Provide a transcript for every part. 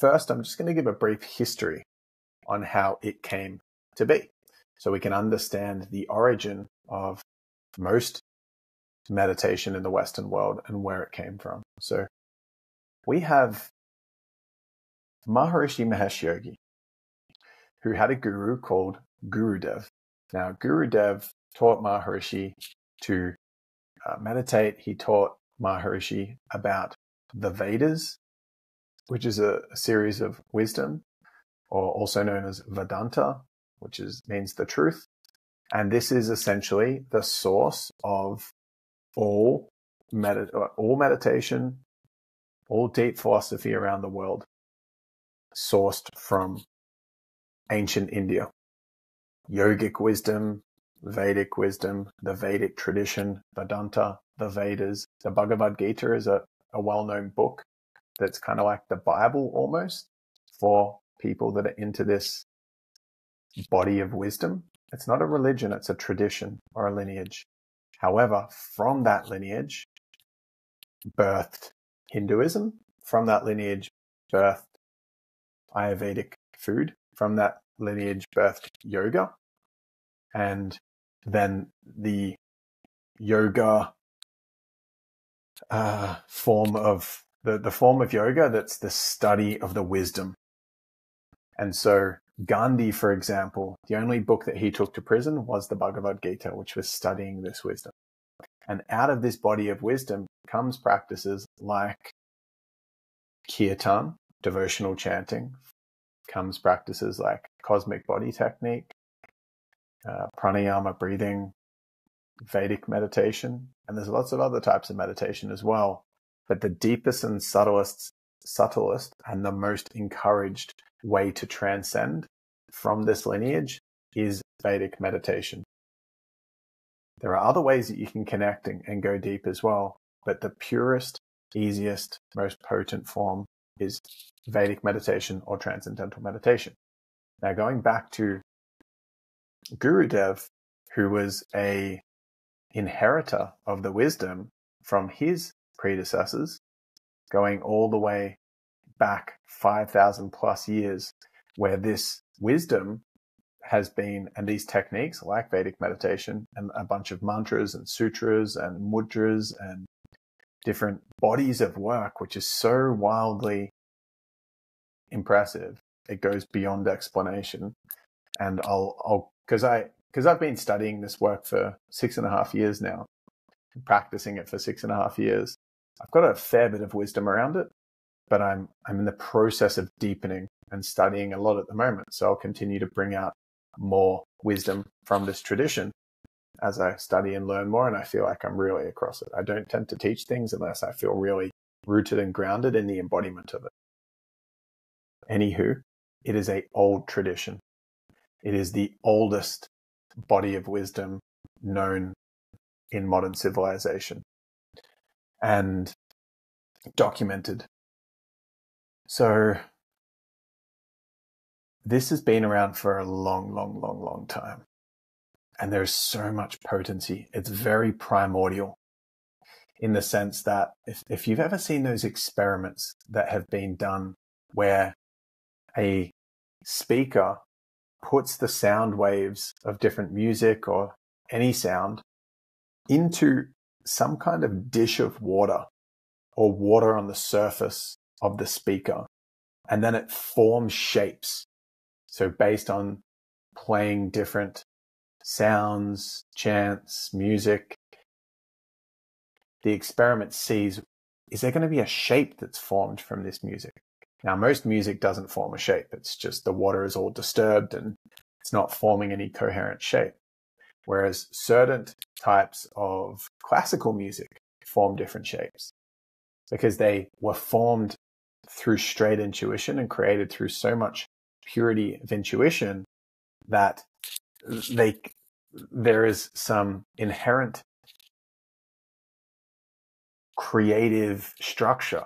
first, I'm just going to give a brief history on how it came to be, so we can understand the origin of most meditation in the Western world and where it came from. So we have Maharishi Mahesh Yogi, who had a guru called Gurudev. Now, Gurudev taught Maharishi to meditate. He taught Maharishi about the Vedas, which is a series of wisdom, or also known as Vedanta, which means the truth. And this is essentially the source of all meditation, all deep philosophy around the world, sourced from ancient India. Yogic wisdom, Vedic wisdom, the Vedic tradition, Vedanta, the Vedas. The Bhagavad Gita is a well-known book that's kind of like the Bible almost for people that are into this body of wisdom. It's not a religion, it's a tradition or a lineage. However, from that lineage birthed Hinduism. From that lineage birthed Ayurvedic food. From that lineage birthed yoga. And then the yoga form of the form of yoga that's the study of the wisdom. And so Gandhi, for example, the only book that he took to prison was the Bhagavad Gita, which was studying this wisdom. And out of this body of wisdom comes practices like kirtan, devotional chanting, comes practices like cosmic body technique, pranayama breathing, Vedic meditation, and there's lots of other types of meditation as well. But the deepest and subtlest and the most encouraged way to transcend from this lineage is Vedic meditation. There are other ways that you can connect and go deep as well, but the purest, easiest, most potent form is Vedic meditation or transcendental meditation. Now, going back to Gurudev, who was a inheritor of the wisdom from his predecessors, going all the way back 5,000 plus years, where this wisdom has been, and these techniques like Vedic meditation and a bunch of mantras and sutras and mudras and different bodies of work, which is so wildly impressive. It goes beyond explanation. And because I've been studying this work for 6.5 years now, practicing it for 6.5 years, I've got a fair bit of wisdom around it, but I'm in the process of deepening and studying a lot at the moment. So I'll continue to bring out more wisdom from this tradition as I study and learn more, and I feel like I'm really across it. I don't tend to teach things unless I feel really rooted and grounded in the embodiment of it. Anywho, it is an old tradition. It is the oldest body of wisdom known in modern civilization and documented. So this has been around for a long time. And there's so much potency. It's very primordial in the sense that if you've ever seen those experiments that have been done where a speaker puts the sound waves of different music or any sound into some kind of dish of water or water on the surface of the speaker, and then it forms shapes. So based on playing different sounds, chants, music, the experiment sees, is there going to be a shape that's formed from this music? Now, most music doesn't form a shape. It's just the water is all disturbed and it's not forming any coherent shape. Whereas certain types of classical music form different shapes because they were formed through straight intuition and created through so much purity of intuition that there is some inherent creative structure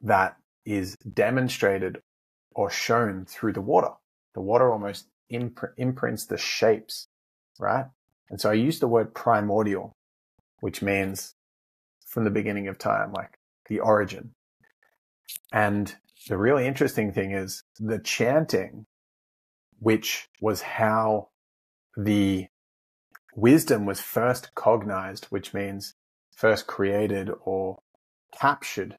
that is demonstrated or shown through the water. The water almost imprints the shapes, right? And so I use the word primordial, which means from the beginning of time, like the origin. And the really interesting thing is the chanting, which was how the wisdom was first cognized, which means first created or captured.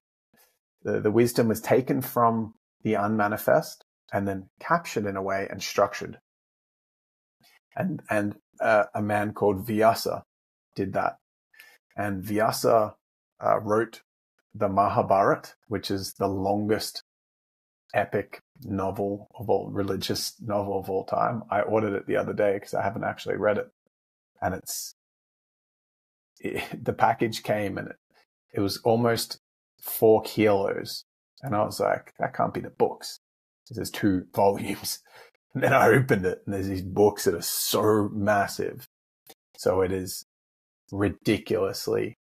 The wisdom was taken from the unmanifest and then captured in a way and structured. And a man called Vyasa did that. And Vyasa wrote the Mahabharata, which is the longest epic novel of all, religious novel of all time. I ordered it the other day because I haven't actually read it. And the package came and it was almost 4 kilos. And I was like, that can't be the books. There's 2 volumes. And then I opened it and there's these books that are so massive. So it is ridiculously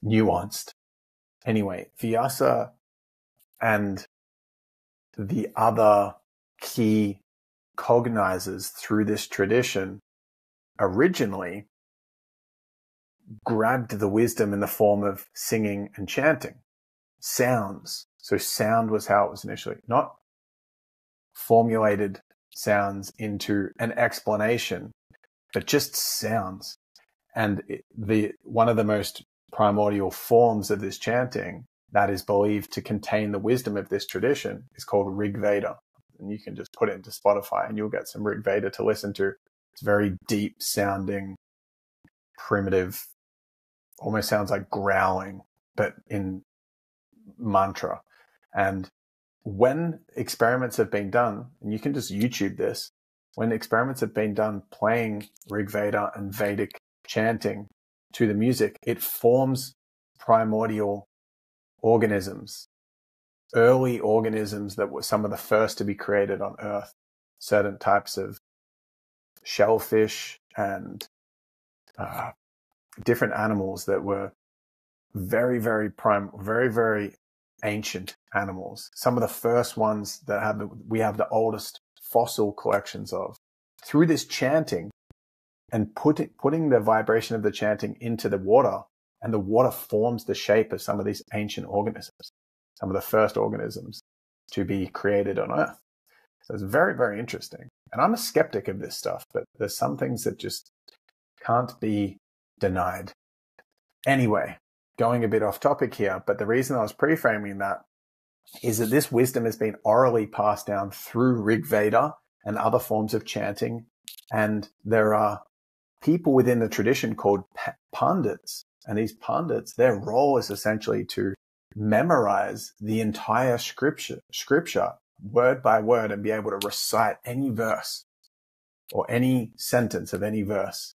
nuanced. Anyway, Vyasa and the other key cognizers through this tradition originally grabbed the wisdom in the form of singing and chanting. Sounds. So sound was how it was initially, not formulated sounds into an explanation, but just sounds. And one of the most primordial forms of this chanting that is believed to contain the wisdom of this tradition is called Rig Veda. And you can just put it into Spotify and you'll get some Rig Veda to listen to. It's very deep sounding, primitive, almost sounds like growling, but in mantra. And when experiments have been done, and you can just YouTube this, when experiments have been done playing Rig Veda and Vedic chanting to the music, it forms primordial organisms, early organisms that were some of the first to be created on Earth, certain types of shellfish and different animals that were very, very very ancient animals. Some of the first ones that we have the oldest fossil collections of. Through this chanting and putting the vibration of the chanting into the water, and the water forms the shape of some of these ancient organisms, some of the first organisms to be created on Earth. So it's very, very interesting. And I'm a skeptic of this stuff, but there's some things that just can't be denied. Anyway, going a bit off topic here, but the reason I was pre-framing that is that this wisdom has been orally passed down through Rig Veda and other forms of chanting. And there are people within the tradition called pandits. And these pandits, their role is essentially to memorize the entire scripture word by word and be able to recite any verse or any sentence of any verse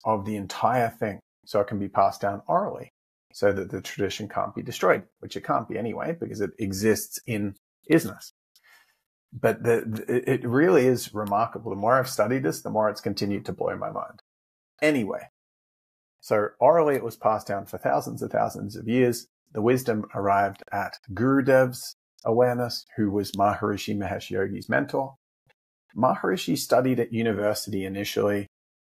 of the entire thing so it can be passed down orally so that the tradition can't be destroyed, which it can't be anyway because it exists in isness. But it really is remarkable. The more I've studied this, the more it's continued to blow my mind. Anyway, so orally it was passed down for thousands and thousands of years. The wisdom arrived at Gurudev's awareness, who was Maharishi Mahesh Yogi's mentor. Maharishi studied at university initially,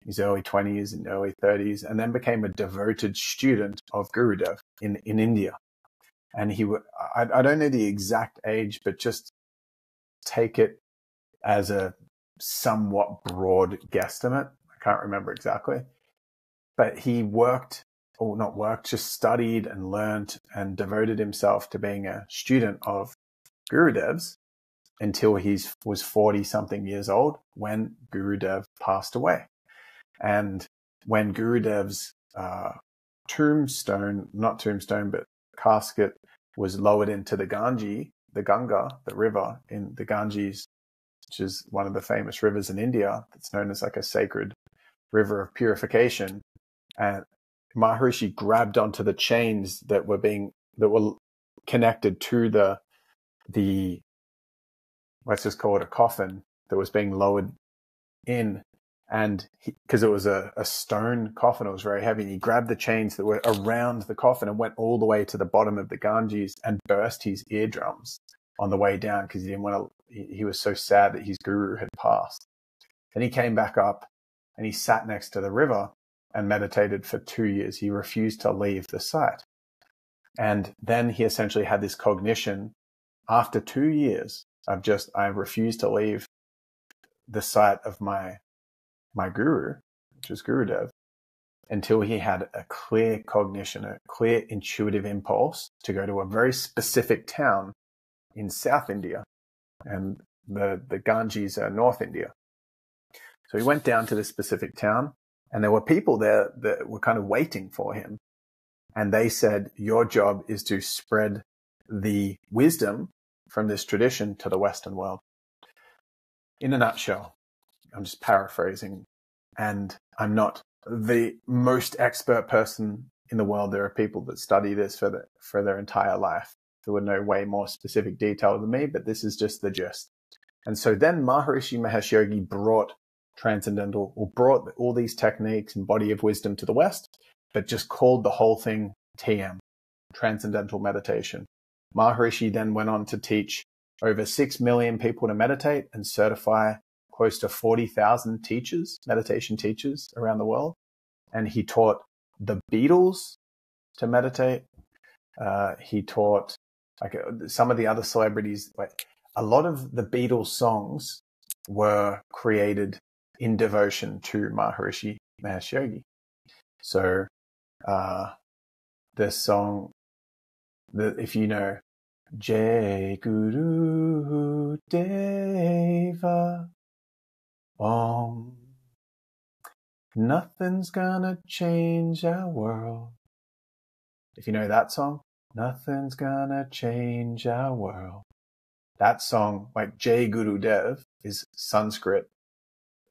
his early 20s and early 30s, and then became a devoted student of Gurudev in India. And I don't know the exact age, but just take it as a somewhat broad guesstimate. I can't remember exactly. But he just studied and learned and devoted himself to being a student of Gurudev's until he was 40-something years old when Gurudev passed away. And when Gurudev's casket was lowered into the Ganga, the river in the Ganges, which is one of the famous rivers in India. It's known as like a sacred river of purification. And Maharishi grabbed onto the chains that were connected to the let's just call it a coffin that was being lowered in. And because it was a stone coffin, it was very heavy. And he grabbed the chains that were around the coffin and went all the way to the bottom of the Ganges and burst his eardrums on the way down because he was so sad that his guru had passed. Then he came back up and he sat next to the river and meditated for 2 years. He refused to leave the site. And then he essentially had this cognition after 2 years of I refused to leave the site of my guru, which was Gurudev, until he had a clear cognition, a clear intuitive impulse to go to a very specific town in South India, and the Ganges are North India. So he went down to this specific town, and there were people there that were kind of waiting for him. And they said, your job is to spread the wisdom from this tradition to the Western world. In a nutshell, I'm just paraphrasing, and I'm not the most expert person in the world. There are people that study this for their entire life who would know way more specific detail than me, but this is just the gist. And so then Maharishi Mahesh Yogi brought all these techniques and body of wisdom to the West, but just called the whole thing TM, Transcendental Meditation. Maharishi then went on to teach over 6 million people to meditate and certify close to 40,000 teachers, meditation teachers around the world. And he taught the Beatles to meditate. He taught some of the other celebrities. A lot of the Beatles songs were created in devotion to Maharishi Mahesh Yogi. So the song, if you know, Jai Guru Deva Om, nothing's gonna change our world. If you know that song, nothing's gonna change our world. That song, like Jai Guru Dev, is Sanskrit,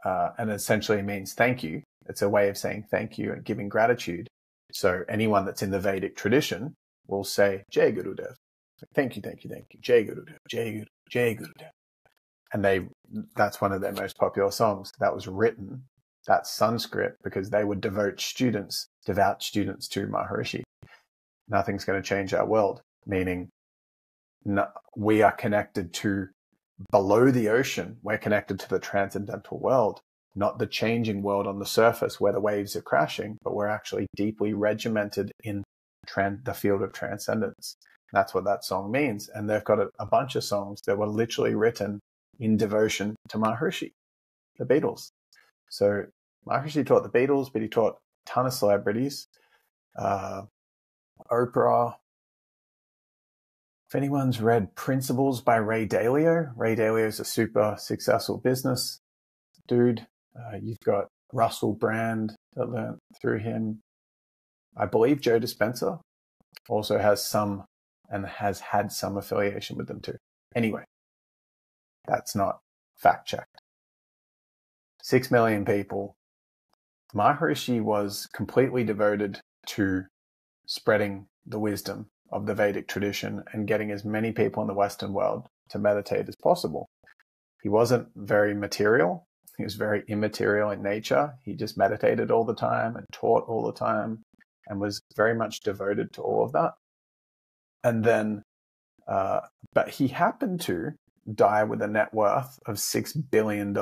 and essentially means thank you. It's a way of saying thank you and giving gratitude. So anyone that's in the Vedic tradition will say Jai Guru Dev. Thank you, thank you, thank you. Jai Guru Dev, Jai Guru Dev. And that's one of their most popular songs. That was written, that's Sanskrit, because they would devout students to Maharishi. Nothing's going to change our world, meaning we are connected to below the ocean. We're connected to the transcendental world, not the changing world on the surface where the waves are crashing, but we're actually deeply regimented in the field of transcendence. That's what that song means. And they've got a bunch of songs that were literally written in devotion to Maharishi, the Beatles. So Maharishi taught the Beatles, but he taught a ton of celebrities. Oprah. If anyone's read Principles by Ray Dalio is a super successful business dude. You've got Russell Brand that learned through him. I believe Joe Dispenza also has some and has had some affiliation with them too. Anyway, that's not fact checked. 6 million people. Maharishi was completely devoted to spreading the wisdom of the Vedic tradition and getting as many people in the Western world to meditate as possible. He wasn't very material. He was very immaterial in nature. He just meditated all the time and taught all the time and was very much devoted to all of that. And then, but he happened to die with a net worth of $6 billion.